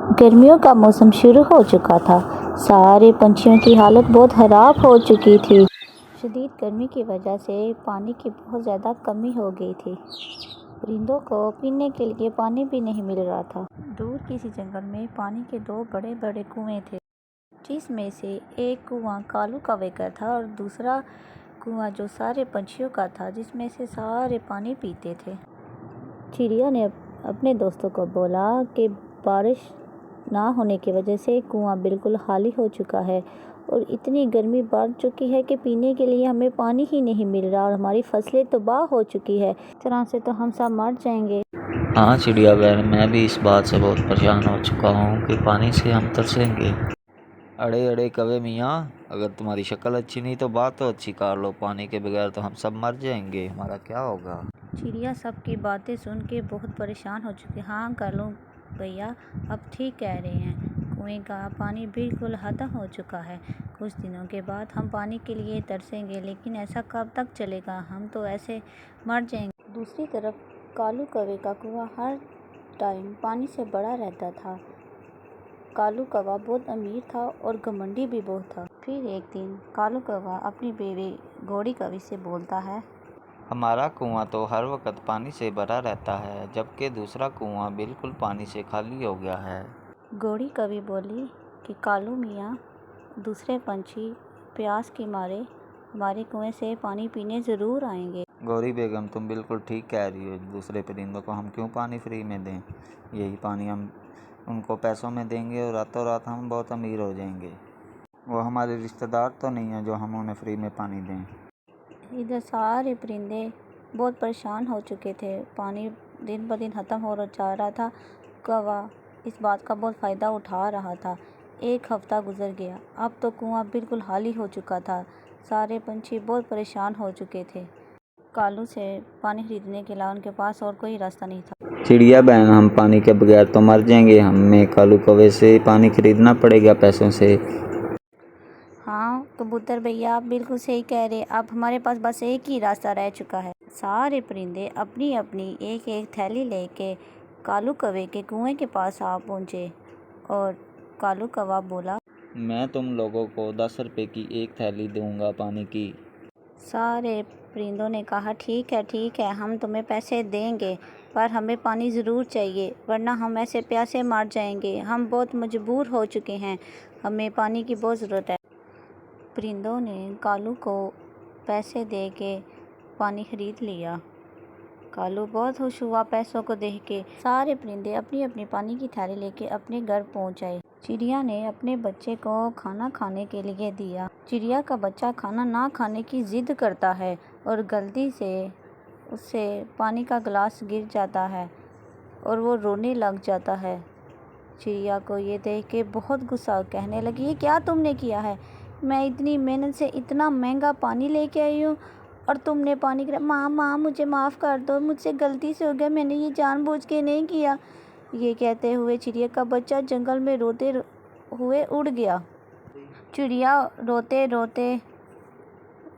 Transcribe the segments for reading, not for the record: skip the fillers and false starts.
गर्मियों का मौसम शुरू हो चुका था। सारे पंछियों की हालत बहुत खराब हो चुकी थी। शदीद गर्मी की वजह से पानी की बहुत ज़्यादा कमी हो गई थी। परिंदों को पीने के लिए पानी भी नहीं मिल रहा था। दूर किसी जंगल में पानी के दो बड़े बड़े कुएं थे, जिसमें से एक कुआं कालू कौवे का था और दूसरा कुआं जो सारे पंछियों का था, जिसमें से सारे पानी पीते थे। चिड़िया ने अपने दोस्तों को बोला कि बारिश ना होने की वजह से कुआं बिल्कुल खाली हो चुका है और इतनी गर्मी बढ़ चुकी है कि पीने के लिए हमें पानी ही नहीं मिल रहा और हमारी फसलें तबाह हो चुकी है। इस तरह से तो हम सब मर जाएंगे। हाँ चिड़िया बहन, मैं भी इस बात से बहुत परेशान हो चुका हूँ कि पानी से हम तरसेंगे। अरे अरे कौवे मियाँ, अगर तुम्हारी शक्ल अच्छी नहीं तो बात तो अच्छी कर लो। पानी के बगैर तो हम सब मर जाएंगे, हमारा क्या होगा। चिड़िया सबकी बातें सुन के बहुत परेशान हो चुकी। हाँ कालू भैया, अब ठीक कह रहे हैं, कुएं का पानी बिल्कुल खत्म हो चुका है। कुछ दिनों के बाद हम पानी के लिए तरसेंगे, लेकिन ऐसा कब तक चलेगा, हम तो ऐसे मर जाएंगे। दूसरी तरफ कालू कौवे का कुआं हर टाइम पानी से भरा रहता था। कालू कौवा बहुत अमीर था और घमंडी भी बहुत था। फिर एक दिन कालू कौवा अपनी बीवी घोड़ी कौवी से बोलता है, हमारा कुआं तो हर वक्त पानी से भरा रहता है, जबकि दूसरा कुआं बिल्कुल पानी से खाली हो गया है। घोड़ी कौवी बोली कि कालू मियाँ, दूसरे पंछी प्यास के मारे हमारे कुएं से पानी पीने ज़रूर आएंगे। गौरी बेगम, तुम बिल्कुल ठीक कह रही हो। दूसरे परिंदों को हम क्यों पानी फ्री में दें। यही पानी हम उनको पैसों में देंगे और रातों रात हम बहुत अमीर हो जाएंगे। वो हमारे रिश्तेदार तो नहीं हैं जो हम उन्हें फ्री में पानी दें। इधर सारे परिंदे बहुत परेशान हो चुके थे। पानी दिन ब दिन ख़त्म हो जा रहा था। कौवा इस बात का बहुत फ़ायदा उठा रहा था। एक हफ्ता गुजर गया, अब तो कुआं बिल्कुल खाली हो चुका था। सारे पंछी बहुत परेशान हो चुके थे। कालू से पानी खरीदने के अलावा उनके पास और कोई रास्ता नहीं था। चिड़िया बहन, हम पानी के बगैर तो मर जाएंगे, हमें कालू कौवे से पानी खरीदना पड़ेगा पैसों से। हाँ कबूतर भैया, आप बिल्कुल सही कह रहे। अब हमारे पास बस एक ही रास्ता रह चुका है। सारे परिंदे अपनी अपनी एक एक थैली लेके कालू कौवे के कुएं के पास आ पहुँचे और कालू कौवा बोला, मैं तुम लोगों को 10 रुपए की एक थैली दूंगा पानी की। सारे परिंदों ने कहा, ठीक है, हम तुम्हें पैसे देंगे, पर हमें पानी ज़रूर चाहिए, वरना हम ऐसे प्यासे मर जाएंगे। हम बहुत मजबूर हो चुके हैं, हमें पानी की बहुत ज़रूरत है। परिंदों ने कालू को पैसे दे के पानी खरीद लिया। कालू बहुत खुश हुआ पैसों को देख के। सारे परिंदे अपनी अपनी पानी की थैली लेके अपने घर पहुंच आए। चिड़िया ने अपने बच्चे को खाना खाने के लिए दिया। चिड़िया का बच्चा खाना ना खाने की जिद करता है और गलती से उससे पानी का गिलास गिर जाता है और वो रोने लग जाता है। चिड़िया को ये देख के बहुत गुस्सा, कहने लगी, ये क्या तुमने किया है, मैं इतनी मेहनत से इतना महंगा पानी लेके आई हूँ और तुमने पानी गिरा। माँ मुझे माफ़ कर दो, मुझसे गलती से हो गया, मैंने ये जानबूझ के नहीं किया। ये कहते हुए चिड़िया का बच्चा जंगल में रोते हुए उड़ गया। चिड़िया रोते रोते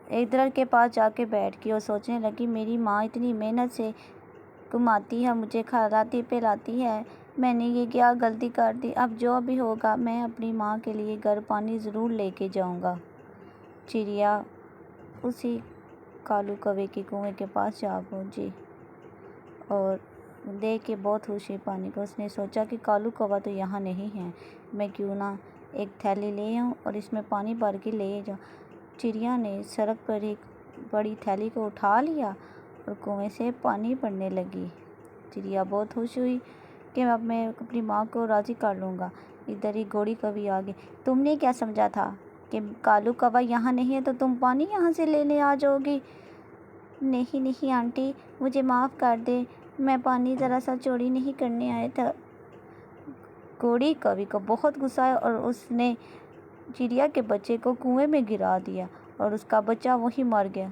एक दरख्त के पास जाके बैठ गई और सोचने लगी, मेरी माँ इतनी मेहनत से घुमाती है, मुझे खिलाती पिलाती है, मैंने ये क्या गलती कर दी। अब जो भी होगा मैं अपनी माँ के लिए घर पानी ज़रूर लेके जाऊँगा। चिड़िया उसी कालू कौवे के कुएं के पास जा पहुँची और देख के बहुत खुशी पानी को। उसने सोचा कि कालू कौवा तो यहाँ नहीं है, मैं क्यों ना एक थैली ले आऊँ और इसमें पानी भर के ले जाऊँ। चिड़िया ने सड़क पर एक बड़ी थैली को उठा लिया और कुएं से पानी भरने लगी। चिड़िया बहुत खुश हुई कि अब मैं अपनी माँ को राज़ी कर लूँगा। इधर ही घोड़ी कौवी आ गई। तुमने क्या समझा था कि कालू कौवा यहाँ नहीं है तो तुम पानी यहाँ से लेने आ जाओगी। नहीं आंटी, मुझे माफ़ कर दे, मैं पानी ज़रा सा चोरी नहीं करने आया था। घोड़ी कौवी को बहुत गुस्सा आया और उसने चिड़िया के बच्चे को कुएं में गिरा दिया और उसका बच्चा वहीं मर गया।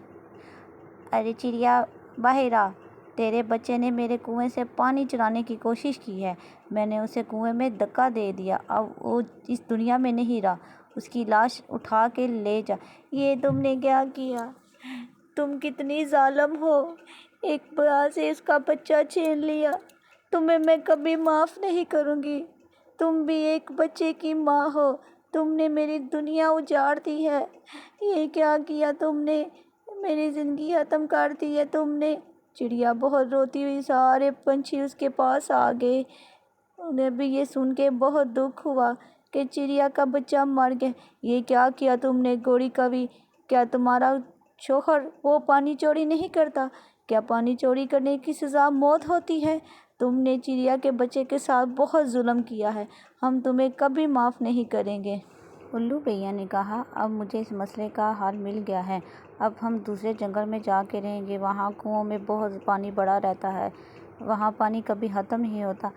अरे चिड़िया बाहर आ, तेरे बच्चे ने मेरे कुएं से पानी चुराने की कोशिश की है, मैंने उसे कुएं में धक्का दे दिया, अब वो इस दुनिया में नहीं रहा, उसकी लाश उठा के ले जा। ये तुमने क्या किया, तुम कितनी जालिम हो, एक बार से इसका बच्चा छीन लिया, तुम्हें मैं कभी माफ़ नहीं करूँगी। تم بھی ایک بچے کی ماں ہو، تم نے میری دنیا اجاڑ دی ہے، یہ کیا کیا تم نے، میری زندگی ختم کر دی ہے تم نے۔ چڑیا بہت روتی ہوئی سارے پنچھی اس کے پاس آ گئے۔ انہیں بھی یہ سن کے بہت دکھ ہوا کہ چڑیا کا بچہ مر گیا۔ یہ کیا کیا تم نے گوری کوی، کیا تمہارا شوہر وہ پانی چوری نہیں کرتا؟ کیا پانی چوری کرنے کی سزا موت ہوتی ہے؟ تم نے چڑیا کے بچے کے ساتھ بہت ظلم کیا ہے، ہم تمہیں کبھی معاف نہیں کریں گے۔ الو بھیا نے کہا، اب مجھے اس مسئلے کا حل مل گیا ہے، اب ہم دوسرے جنگل میں جا کے رہیں گے، وہاں کنوؤں میں بہت پانی بڑا رہتا ہے، وہاں پانی کبھی ختم نہیں ہوتا۔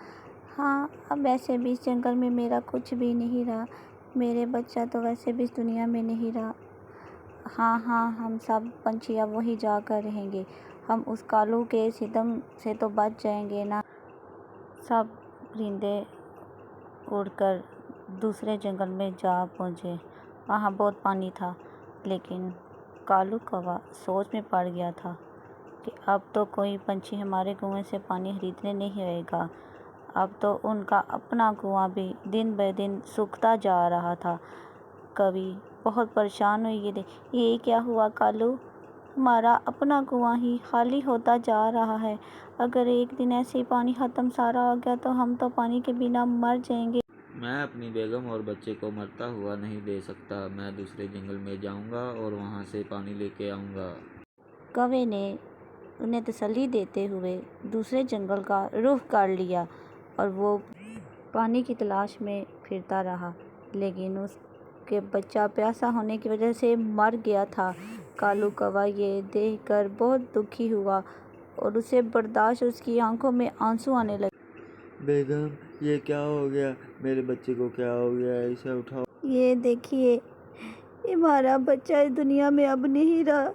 ہاں، اب ویسے بھی اس جنگل میں میرا کچھ بھی نہیں رہا، میرے بچہ تو ویسے بھی اس دنیا میں نہیں رہا۔ ہاں ہاں، ہم سب پنچھی اب وہیں جا کر رہیں گے، ہم اس کالو کے ستم سے تو بچ جائیں گے نا۔ سب پرندے اڑ کر دوسرے جنگل میں جا پہنچے، وہاں بہت پانی تھا، لیکن کالو کوا سوچ میں پڑ گیا تھا کہ اب تو کوئی پنچھی ہمارے کنویں سے پانی خریدنے نہیں آئے گا، اب تو ان کا اپنا کنواں بھی دن بہ دن سوکھتا جا رہا تھا۔ کوی بہت پریشان ہوئی، یہ کیا ہوا کالو، ہمارا اپنا کنواں ہی خالی ہوتا جا رہا ہے، اگر ایک دن ایسے ہی پانی ختم سارا ہو گیا تو ہم تو پانی کے بنا مر جائیں گے۔ میں اپنی بیگم اور بچے کو مرتا ہوا نہیں دے سکتا، میں دوسرے جنگل میں جاؤں گا اور وہاں سے پانی لے کے آؤں گا۔ کوے نے انہیں تسلی دیتے ہوئے دوسرے جنگل کا رخ کر لیا اور وہ پانی کی تلاش میں پھرتا رہا، لیکن اس کے بچہ پیاسا ہونے کی وجہ سے مر گیا تھا۔ کالو کوا یہ دیکھ کر بہت دکھی ہوا اور اسے برداشت، اس کی آنکھوں میں آنسو آنے لگے۔ بیگم، یہ کیا ہو گیا، میرے بچے کو کیا ہو گیا، اسے اٹھاؤ۔ یہ دیکھیے، ہمارا بچہ اس دنیا میں اب نہیں رہا،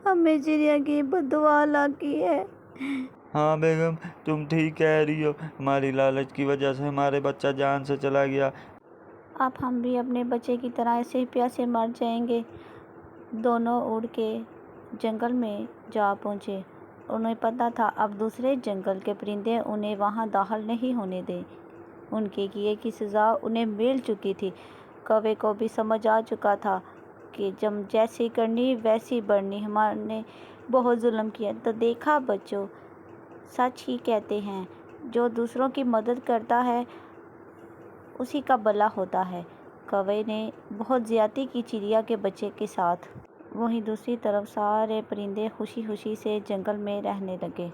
ہمیں چڑیا کی بد دعا لگی ہے۔ ہاں بیگم، تم ٹھیک کہہ رہی ہو، ہماری لالچ کی وجہ سے ہمارے بچہ جان سے چلا گیا۔ اب ہم بھی اپنے بچے کی طرح ایسے ہی پیاسے مر جائیں گے۔ دونوں اڑ کے جنگل میں جا پہنچے، انہیں پتہ تھا اب دوسرے جنگل کے پرندے انہیں وہاں داخل نہیں ہونے دیں، ان کے کیے کی سزا انہیں مل چکی تھی۔ کوے کو بھی سمجھ آ چکا تھا کہ جیسی کرنی ویسی بھرنی، ہم نے بہت ظلم کیا۔ تو دیکھا بچوں، سچ ہی کہتے ہیں، جو دوسروں کی مدد کرتا ہے اسی کا بھلا ہوتا ہے۔ کوے نے بہت زیادتی کی چڑیا کے بچے کے ساتھ، وہیں دوسری طرف سارے پرندے خوشی خوشی سے جنگل میں رہنے لگے۔